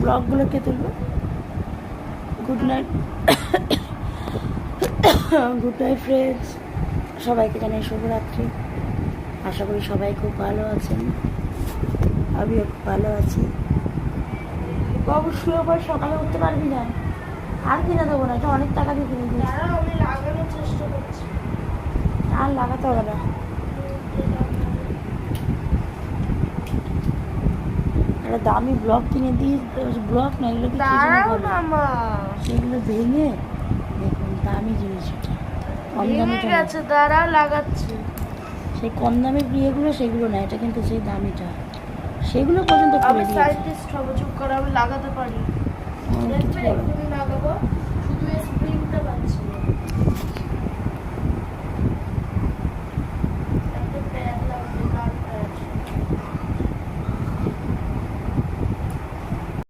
ব্লগগুলোকে তুলবো। Good night, good night friends, সবাইকে জানাই শুভরাত্রি। আশা করি সবাই খুব ভালো আছেন, আমিও খুব ভালো আছি। অবশ্যই আবার সকালে উঠতে পারবি না, আর কিনে দেবো না, এটা অনেক টাকা দিয়ে কিনে দিয়েছি। আমি লাগানোর চেষ্টা করছি। আর লাগাতে হবে না, একটা দামি ব্লক কিনে দিয়ে, ব্লক না এগুলো কি দাঁড়াও না মা, সেগুলো ভেঙে দেখুন দামি জিনিস, কম দামি ভেঙে গেছে, দাঁড়াও লাগাচ্ছি। সেই কম দামি বিয়েগুলো সেগুলো না, এটা কিন্তু সেই দামিটা, সেগুলো পর্যন্ত আমি করে দিয়েছে। সাইন্টিস্ট হবো, চুপ করে, আমি লাগাতে পারি। কিছু দেখবে বলো না। এক্ষুনি লাগাবো, শুধু এই স্প্রিংটা পাচ্ছি না।